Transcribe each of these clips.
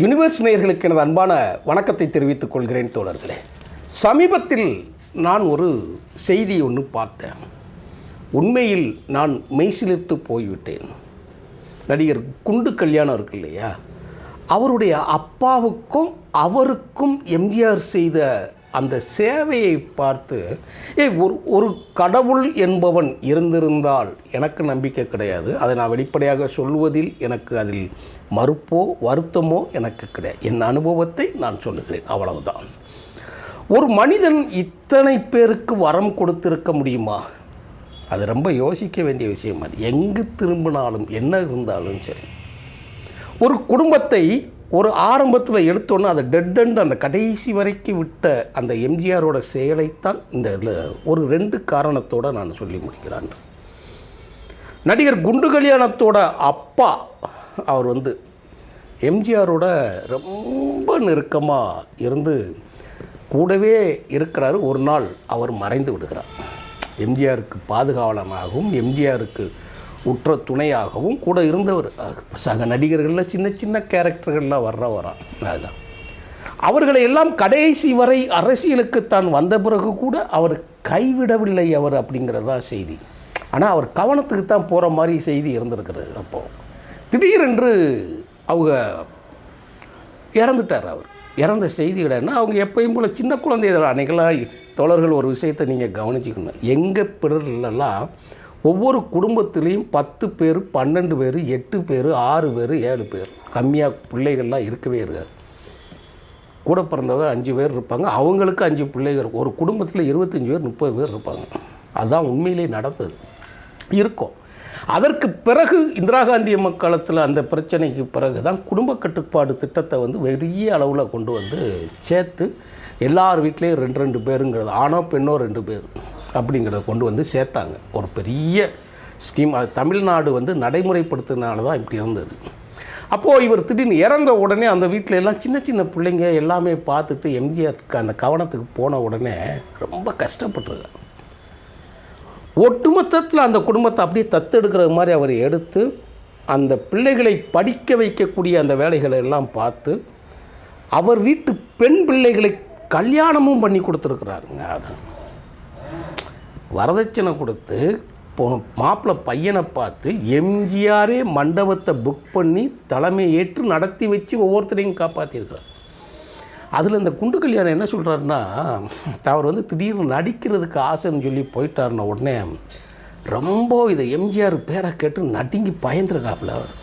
Universe நேயர்களுக்கு எனது அன்பான வணக்கத்தை தெரிவித்துக் கொள்கிறேன் தோழர்களே. சமீபத்தில் நான் ஒரு செய்தி ஒன்று பார்த்தேன். உண்மையில் நான் மெய்சிலிர்த்து போய்விட்டேன். நடிகர் குண்டு கல்யாணம் இருக்கு இல்லையா, அவருடைய அப்பாவுக்கும் அவருக்கும் எம்ஜிஆர் செய்த அந்த சேவையை பார்த்து ஒரு கடவுள் என்பவன் இருந்திருந்தால் எனக்கு நம்பிக்கை கிடையாது. அதை நான் வெளிப்படையாக சொல்வதில் எனக்கு அதில் மறுப்போ வருத்தமோ எனக்கு கிடையாது. என் அனுபவத்தை நான் சொல்லுகிறேன், அவ்வளவுதான். ஒரு மனிதன் இத்தனை பேருக்கு வரம் கொடுத்திருக்க முடியுமா? அது ரொம்ப யோசிக்க வேண்டிய விஷயம். அது எங்கு திரும்பினாலும் என்ன இருந்தாலும் சரி, ஒரு குடும்பத்தை ஒரு ஆரம்பத்தில் எடுத்தோன்னா அதை டெட் அண்ட் அந்த கடைசி வரைக்கும் விட்ட அந்த எம்ஜிஆரோட செயலைத்தான் இந்த இதில் ஒரு 2 காரணத்தோடு நான் சொல்லி முடிக்கிறான். நடிகர் குண்டு கல்யாணத்தோட அப்பா அவர் எம்ஜிஆரோட ரொம்ப நெருக்கமாக இருந்து கூடவே இருக்கிறார். ஒரு நாள் அவர் மறைந்து விடுகிறார். எம்ஜிஆருக்கு பாதுகாவலனாகவும் எம்ஜிஆருக்கு உற்ற துணையாகவும் கூட இருந்தவர். சக நடிகர்களில் சின்ன சின்ன கேரக்டர்கள்லாம் வரான். அதுதான் அவர்களை எல்லாம் கடைசி வரை அரசியலுக்கு தான் வந்த பிறகு கூட அவர் கைவிடவில்லை அவர், அப்படிங்கிறது தான் செய்தி. ஆனால் அவர் கவனத்துக்கு தான் போகிற மாதிரி செய்தி இருந்திருக்கிறது. அப்போது திடீரென்று அவங்க இறந்துட்டார். அவர் இறந்த செய்திகள்னா அவங்க எப்பயும் போல் சின்ன குழந்தைகள் அன்றைக்கெல்லாம் தோழர்கள் ஒரு விஷயத்தை நீங்கள் கவனிச்சிக்கணும். எங்கள் பிறர்லாம் ஒவ்வொரு குடும்பத்துலேயும் 10 பேர் 12 பேர் 8 பேர் 6 பேர் 7 பேர், கம்மியாக பிள்ளைகள்லாம் இருக்கவே இருக்காது. கூட பிறந்தவங்க 5 பேர் இருப்பாங்க, அவங்களுக்கு 5 பிள்ளைகள். ஒரு குடும்பத்தில் 25 பேர் 30 பேர் இருப்பாங்க. அதுதான் உண்மையிலே நடந்தது இருக்கும். அதற்கு பிறகு இந்திரா காந்தி அம்மா காலத்தில் அந்த பிரச்சனைக்கு பிறகு தான் குடும்ப கட்டுப்பாடு திட்டத்தை பெரிய அளவில் கொண்டு சேர்த்து எல்லார் வீட்லேயும் 2 பேருங்கிறது, ஆணோ பெண்ணோ 2 பேர் அப்படிங்கிறத கொண்டு சேர்த்தாங்க. ஒரு பெரிய ஸ்கீம். அது தமிழ்நாடு நடைமுறைப்படுத்தினால தான் இப்படி இருந்தது. அப்போது இவர் திடீர்னு இறந்த உடனே அந்த வீட்டில் எல்லாம் சின்ன சின்ன பிள்ளைங்க எல்லாமே பார்த்துட்டு எம்ஜிஆருக்கு அந்த கவனத்துக்கு போன உடனே ரொம்ப கஷ்டப்பட்டுருக்காங்க. ஒட்டுமொத்தத்தில் அந்த குடும்பத்தை அப்படியே தத்தெடுக்கிற மாதிரி அவர் எடுத்து அந்த பிள்ளைகளை படிக்க வைக்கக்கூடிய அந்த வேலைகளை எல்லாம் பார்த்து அவர் வீட்டு பெண் பிள்ளைகளை கல்யாணமும் பண்ணி கொடுத்துருக்குறாருங்க. அது வரதட்சணை கொடுத்து மாப்பிள்ளை பையனை பார்த்து எம்ஜிஆரே மண்டபத்தை புக் பண்ணி தலைமை ஏற்று நடத்தி வச்சு ஒவ்வொருத்தரையும் காப்பாற்றிருக்கிறார். அதில் இந்த குண்டு கல்யாணம் என்ன சொல்கிறாருன்னா, அவர் திடீர்னு நடிக்கிறதுக்கு ஆசைன்னு சொல்லி போயிட்டாருன உடனே ரொம்ப இதை எம்ஜிஆர் பேரை கேட்டு நடுங்கி பயந்துருக்காப்புல அவர்.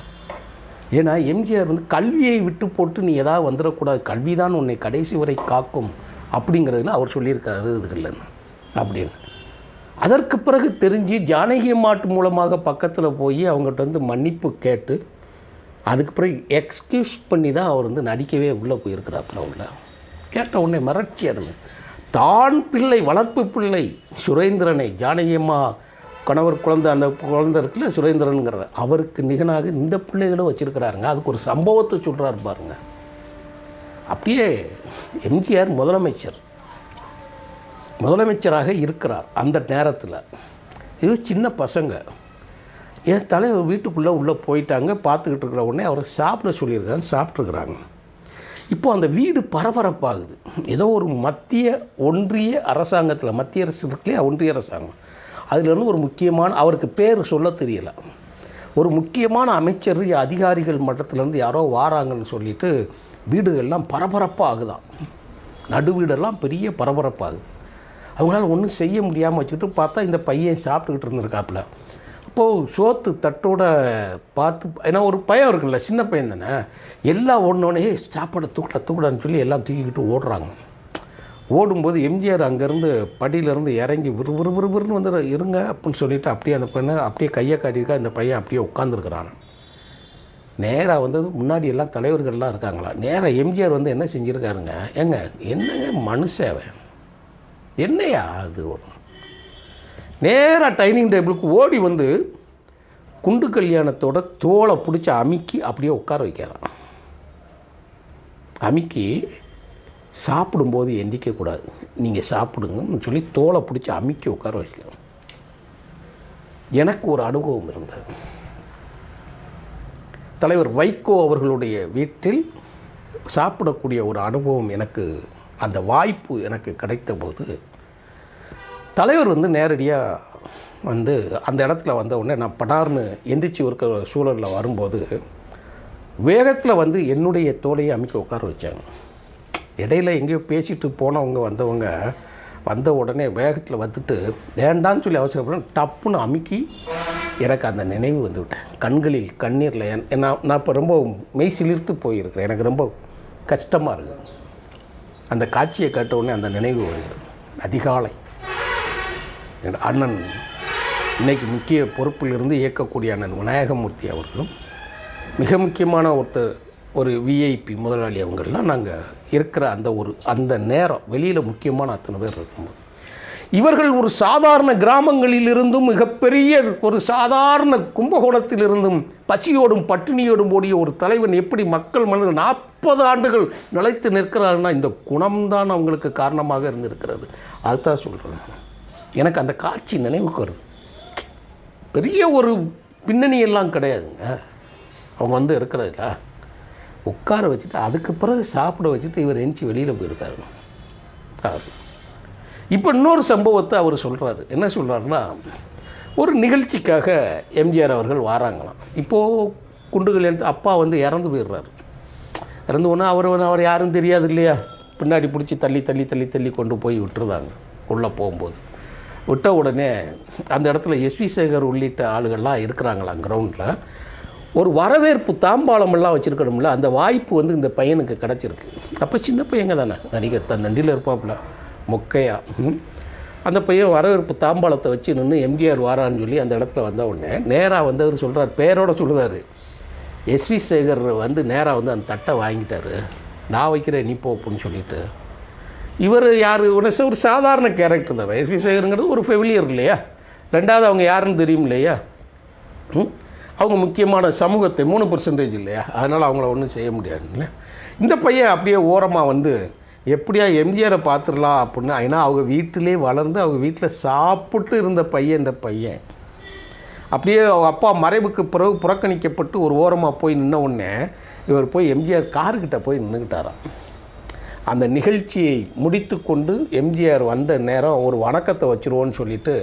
ஏன்னா எம்ஜிஆர் கல்வியை விட்டு போட்டு நீ எதாவது வந்துடக்கூடாது, கல்வி தான் உன்னை கடைசி வரை காக்கும் அப்படிங்கிறதுல அவர் சொல்லியிருக்காரு இதுகள்னு அப்படின்னு. அதற்கு பிறகு தெரிஞ்சு ஜானகி அம்மாட்டு மூலமாக பக்கத்தில் போய் அவங்ககிட்ட மன்னிப்பு கேட்டு அதுக்கு பிறகு எக்ஸ்கியூஸ் பண்ணி தான் அவர் நடிக்கவே உள்ளே போயிருக்கிறாப்புல. உள்ள கேட்ட உடனே மிரட்சி அடைந்து தான் பிள்ளை வளர்ப்பு பிள்ளை சுரேந்திரனை, ஜானகி அம்மா கணவர் குழந்தை, அந்த குழந்தை இருக்குல்ல சுரேந்திரனுங்கிறத, அவருக்கு நிகனாக இந்த பிள்ளைகளும் வச்சுருக்கிறாருங்க. அதுக்கு ஒரு சம்பவத்தை சொல்கிறாரு பாருங்க. அப்படியே எம்ஜிஆர் முதலமைச்சராக இருக்கிறார் அந்த நேரத்தில். இது சின்ன பசங்க என் தலைவர் வீட்டுக்குள்ளே உள்ளே போயிட்டாங்க. பார்த்துக்கிட்டு இருக்கிற உடனே அவரை சாப்பிட சொல்லியிருக்காங்க, சாப்பிட்ருக்குறாங்க. இப்போது அந்த வீடு பரபரப்பாகுது. ஏதோ ஒரு மத்திய ஒன்றிய அரசாங்கத்தில், மத்திய அரசு இருக்குல்லையா, ஒன்றிய அரசாங்கம், அதிலிருந்து ஒரு முக்கியமான, அவருக்கு பேர் சொல்ல தெரியல, ஒரு முக்கியமான அமைச்சர் அதிகாரிகள் மட்டத்திலேருந்து யாரோ வாராங்கன்னு சொல்லிட்டு வீடுகள்லாம் பரபரப்பாக ஆகுதான். நடு வீடெல்லாம் பெரிய பரபரப்பாகுது. அவங்களால ஒன்றும் செய்ய முடியாமல் வச்சுக்கிட்டு பார்த்தா இந்த பையன் சாப்பிட்டுக்கிட்டு இருந்திருக்காப்புல. அப்போது சோத்து தட்டோட பார்த்து, ஏன்னா ஒரு பையன் இருக்குல்ல, சின்ன பையன் தானே, எல்லாம் ஓடினோடனே சாப்பாடை தூக்கடான்னு சொல்லி எல்லாம் தூக்கிக்கிட்டு ஓடுறாங்க. ஓடும்போது எம்ஜிஆர் அங்கேருந்து படியிலேருந்து இறங்கி விறுவிறுன்னு இருங்க அப்படின்னு சொல்லிவிட்டு அப்படியே அந்த பெண்ணை அப்படியே கையை காட்டியிருக்கா. இந்த பையன் அப்படியே உட்காந்துருக்குறான். நேராக முன்னாடி எல்லாம் தலைவர்கள்லாம் இருக்காங்களா, நேராக எம்ஜிஆர் என்ன செஞ்சுருக்காருங்க, ஏங்க என்னங்க மனுஷேவை என்னையா அது, நேராக டைனிங் டேபிளுக்கு ஓடி குண்டு கல்யாணத்தோட தோலை பிடிச்சி அமுக்கி அப்படியே உட்கார வைக்கிறான். அமுக்கி சாப்பிடும்போது எந்திக்கக்கூடாது, நீங்கள் சாப்பிடுங்கன்னு சொல்லி தோலை பிடிச்சி அமுக்கி உட்கார வைக்கிறோம். எனக்கு ஒரு அனுபவம் இருந்தது. தலைவர் வைகோ அவர்களுடைய வீட்டில் சாப்பிடக்கூடிய ஒரு அனுபவம் எனக்கு, அந்த வாய்ப்பு எனக்கு கிடைத்த போது தலைவர் வந்து நேரடியாக வந்து அந்த இடத்துல வந்த உடனே நான் படார்னு எந்திரிச்சு இருக்கிற சூழலில் வரும்போது வேகத்தில் வந்து என்னுடைய தோலையை அமைக்க உட்கார வச்சாங்க. இடையில எங்கேயோ பேசிட்டு போனவங்க வந்தவங்க வந்த உடனே வேகத்தில் வந்துட்டு வேண்டான்னு சொல்லி அவசரப்பட டப்புன்னு அமுக்கி எனக்கு அந்த நினைவு வந்து விட்டேன். கண்களில் கண்ணீரில் நான் இப்போ ரொம்ப மெய் சிலிர்த்து போயிருக்கிறேன். எனக்கு ரொம்ப கஷ்டமாக இருக்குது. அந்த காட்சியை கேட்ட உடனே அந்த நினைவு வருகிறது. அதிகாலை என் அண்ணன் இன்றைக்கி முக்கிய பொறுப்பில் இருந்து இயக்கக்கூடிய அண்ணன் விநாயகமூர்த்தி அவர்களும் மிக முக்கியமான ஒரு விஐபி முதலாளி அவங்கள்லாம் நாங்கள் இருக்கிற அந்த நேரம் வெளியில் முக்கியமான அத்தனை பேர் இருக்கும்போது இவர்கள் ஒரு சாதாரண கிராமங்களில் இருந்தும் மிகப்பெரிய ஒரு சாதாரண கும்பகோணத்திலிருந்தும் பசியோடும் பட்டினியோடும் ஓடிய ஒரு தலைவன் எப்படி மக்கள் மனதில் 40 ஆண்டுகள் நிலைத்து நிற்கிறாருன்னா இந்த குணம்தான் அவங்களுக்கு காரணமாக இருந்திருக்கிறது. அதுதான் சொல்கிறேன். எனக்கு அந்த காட்சி நினைவுக்கு வருது. பெரிய ஒரு பின்னணியெல்லாம் கிடையாதுங்க. அவங்க வந்து இருக்கிறதில்ல உட்கார வச்சுட்டு அதுக்கு பிறகு சாப்பிட வச்சுட்டு இவர் எந்திச்சு வெளியில் போயிருக்காரு. இப்போ இன்னொரு சம்பவத்தை அவர் சொல்கிறாரு. என்ன சொல்கிறாருன்னா, ஒரு நிகழ்ச்சிக்காக எம்ஜிஆர் அவர்கள் வராங்களாம். இப்போது குண்டுகள் எடுத்து அப்பா வந்து இறந்து போயிடுறாரு. இறந்து போனால் அவர் யாரும் தெரியாது இல்லையா, பின்னாடி பிடிச்சி தள்ளி தள்ளி தள்ளி தள்ளி கொண்டு போய் விட்டுருந்தாங்க. உள்ளே போகும்போது விட்ட உடனே அந்த இடத்துல எஸ்வி சேகர் உள்ளிட்ட ஆளுகள்லாம் இருக்கிறாங்களாம் கிரவுண்டில். ஒரு வரவேற்பு தாம்பாளமெல்லாம் வச்சுருக்கணும்ல, அந்த வாய்ப்பு வந்து இந்த பையனுக்கு கிடச்சிருக்கு. அப்போ சின்ன பையங்க தானே, நடிகர் தண்டியில் இருப்பாப்புல மொக்கையா. அந்த பையன் வரவேற்பு தாம்பாளத்தை வச்சு நின்று எம்ஜிஆர் வாரான்னு சொல்லி அந்த இடத்துல வந்த உடனே நேராக வந்து அவர் சொல்கிறார், பேரோட சொல்லுதார், எஸ்வி சேகர் வந்து நேராக வந்து அந்த தட்டை வாங்கிட்டார், நான் வைக்கிறேன் நீ போ அப்படின்னு சொல்லிட்டு. இவர் யார், ஒரு சாதாரண கேரக்டர் தான். எஸ்வி சேகருங்கிறது ஒரு ஃபெமிலியர் இல்லையா, ரெண்டாவது அவங்க யாருன்னு தெரியும் இல்லையா, அவங்க முக்கியமான சமூகத்தை 3% இல்லையா, அதனால் அவங்கள ஒன்றும் செய்ய முடியாது இல்லை. இந்த பையன் அப்படியே ஓரமாக வந்து எப்படியா எம்ஜிஆரை பார்த்துடலாம் அப்படின்னு. ஏன்னா அவங்க வீட்டிலே வளர்ந்து அவங்க வீட்டில் சாப்பிட்டு இருந்த பையன் இந்த பையன். அப்படியே அவங்க அப்பா மறைவுக்கு பிறகு புறக்கணிக்கப்பட்டு ஒரு ஓரமாக போய் நின்ன உடனே இவர் போய் எம்ஜிஆர் கார்கிட்ட போய் நின்றுக்கிட்டாராம். அந்த நிகழ்ச்சியை முடித்து கொண்டு எம்ஜிஆர் வந்த நேரம் ஒரு வணக்கத்தை வச்சுருவோன்னு சொல்லிவிட்டு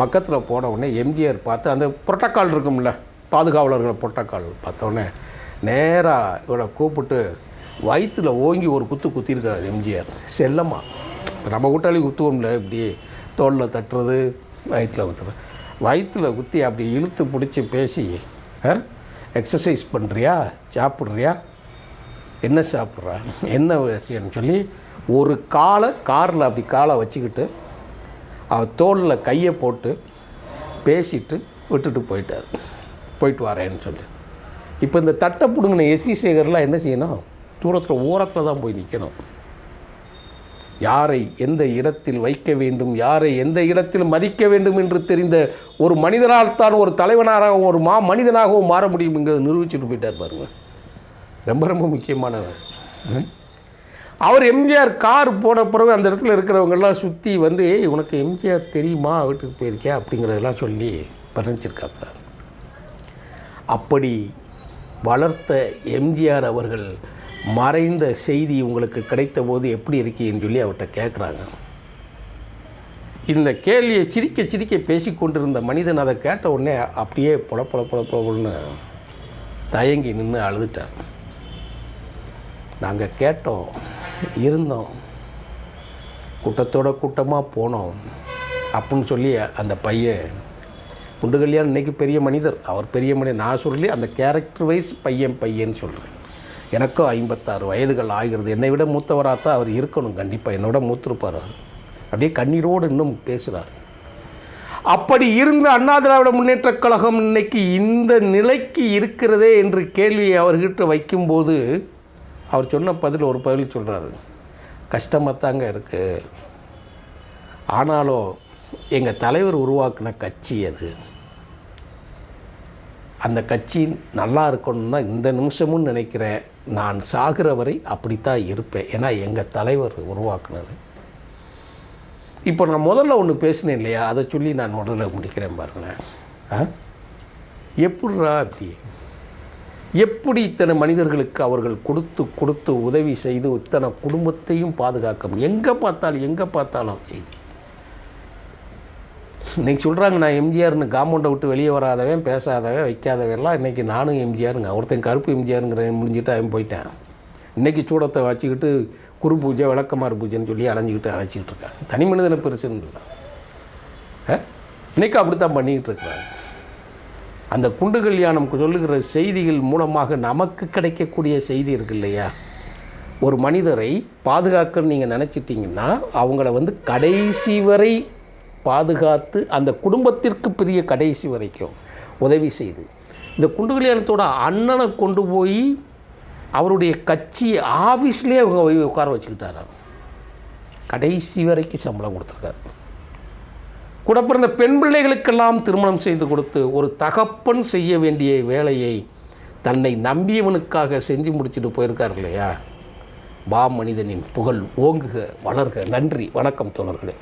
பக்கத்தில் போன உடனே எம்ஜிஆர் பார்த்து அந்த புரோட்டோக்கால் இருக்கும்ல, பாதுகாவலர்கள் புரோட்டோக்கால் பார்த்தோன்னே நேராக இவரை கூப்பிட்டு வயிற்றில் ஓங்கி ஒரு குத்திருக்கிறார் எம்ஜிஆர். செல்லமாக நம்ம கூட்டாளி குத்துவோம்ல, இப்படி தோளில் தட்டுறது, வயிற்றில் குத்துறது, வயிற்றில் குத்தி அப்படி இழுத்து பிடிச்சி பேசி, எக்ஸசைஸ் பண்ணுறியா, சாப்பிட்றியா, என்ன சாப்பிட்றா, என்ன விஷயம்னு சொல்லி ஒரு காரில் அப்படி காலை வச்சுக்கிட்டு அவர் தோளில் கையை போட்டு பேசிட்டு விட்டுட்டு போயிட்டு வரேன்னு சொல்லி. இப்போ இந்த தட்டை பிடுங்கின எஸ்வி சேகர்லாம் என்ன செய்யணும், ஓரத்தில் தான் போய் நிற்கணும். யாரை எந்த இடத்தில் வைக்க வேண்டும், யாரை எந்த இடத்தில் மதிக்க வேண்டும் என்று தெரிந்த ஒரு மனிதனால் தான் ஒரு தலைவனாகவும் ஒரு மனிதனாகவும் மாற முடியுங்கிறத நிரூபிச்சுட்டு போயிட்டார் பாருங்க. ரொம்ப ரொம்ப முக்கியமானவர். அவர் எம்ஜிஆர் கார் போன பிறகு அந்த இடத்துல இருக்கிறவங்கெல்லாம் சுற்றி வந்து உனக்கு எம்ஜிஆர் தெரியுமா, வீட்டுக்கு போயிருக்கியா அப்படிங்கிறதெல்லாம் சொல்லி பறிச்சிருக்காங்க. அப்படி வளர்த்த எம்ஜிஆர் அவர்கள் மறைந்த செய்தி உங்களுக்கு கிடைத்த போது எப்படி இருக்கீன்னு சொல்லி அவர்கிட்ட கேட்குறாங்க. இந்த கேள்வியை சிரிக்க சிரிக்க பேசிக்கொண்டிருந்த மனிதன் அதை கேட்ட உடனே அப்படியே பொலன்னு தயங்கி நின்று அழுதுட்டார். நாங்கள் கேட்டோம், இருந்தோம், கூட்டமாக போனோம் அப்படின்னு சொல்லி அந்த பையன் குண்டு கல்யாணம் இன்றைக்கி பெரிய மனிதர், அவர் பெரிய மனிதர் நான் சொல்லி அந்த கேரக்டர் வைஸ் பையன் சொல்கிறேன். எனக்கும் 56 வயதுகள் ஆகிறது. என்னை விட மூத்தவராக தான் அவர் இருக்கணும், கண்டிப்பாக என்னோட மூத்திருப்பார். அவர் அப்படியே கண்ணீரோடு இன்னும் பேசுகிறார். அப்படி இருந்த அண்ணா திராவிட முன்னேற்றக் கழகம் இன்னைக்கு இந்த நிலைக்கு இருக்கிறதே என்று கேள்வியை அவர்கிட்ட வைக்கும்போது அவர் சொன்ன ஒரு பதில் சொல்கிறாரு, கஷ்டமாக தாங்க இருக்குது, ஆனாலும் எங்கள் தலைவர் உருவாக்கின கட்சி அது, அந்த கட்சி நல்லா இருக்கணும்னு தான் இந்த நிமிஷமும் நினைக்கிறேன், நான் சாகிற வரை அப்படித்தான் இருப்பேன், ஏன்னா எங்கள் தலைவர் உருவாக்குனது. இப்போ நான் முதல்ல ஒன்று பேசினேன் இல்லையா, அதை சொல்லி நான் முதல்ல முடிக்கிறேன் பாருங்களேன். எப்பட்றா அப்படி எப்படி இத்தனை மனிதர்களுக்கு அவர்கள் கொடுத்து கொடுத்து உதவி செய்து இத்தனை குடும்பத்தையும் பாதுகாக்க முடியும்? எங்கே பார்த்தாலும் செய்தி. இன்றைக்கி சொல்கிறாங்க நான் எம்ஜிஆர்னு, காம்பவுண்டை விட்டு வெளியே வராதவன், பேசாதவன், வைக்காதவெல்லாம் இன்றைக்கி நானும் எம்ஜிஆருங்க. ஒருத்தன் கருப்பு எம்ஜிஆருங்கிற முடிஞ்சுட்டு அவன் போயிட்டேன். இன்றைக்கி சூடத்தை வச்சுக்கிட்டு குரு பூஜை, விளக்கமாறு பூஜைன்னு சொல்லி அழைச்சிக்கிட்டு இருக்காங்க. தனி மனிதனை பெருசுன்னு இல்லை, இன்றைக்கி அப்படித்தான் பண்ணிக்கிட்டு இருக்கிறாங்க. அந்த குண்டு கல்யாணம் சொல்லுகிற செய்திகள் மூலமாக நமக்கு கிடைக்கக்கூடிய செய்தி இருக்கு இல்லையா? ஒரு மனிதரை பாதுகாக்க நீங்கள் நினச்சிட்டிங்கன்னா அவங்கள கடைசி வரை பாதுகாத்து அந்த குடும்பத்திற்கு பெரிய கடைசி வரைக்கும் உதவி செய்து, இந்த குண்டு கல்யாணத்தோட அண்ணனை கொண்டு போய் அவருடைய கட்சி ஆஃபீஸ்லேயே அவங்க உட்கார வச்சுக்கிட்டாராம். கடைசி வரைக்கும் சம்பளம் கொடுத்துருக்காரு. கூட பிறந்த பெண் பிள்ளைகளுக்கெல்லாம் திருமணம் செய்து கொடுத்து ஒரு தகப்பன் செய்ய வேண்டிய வேலையை தன்னை நம்பியவனுக்காக செஞ்சு முடிச்சுட்டு போயிருக்கார் இல்லையா? மனிதனின் புகழ் ஓங்குக, வளர்க. நன்றி, வணக்கம் தோழர்களே.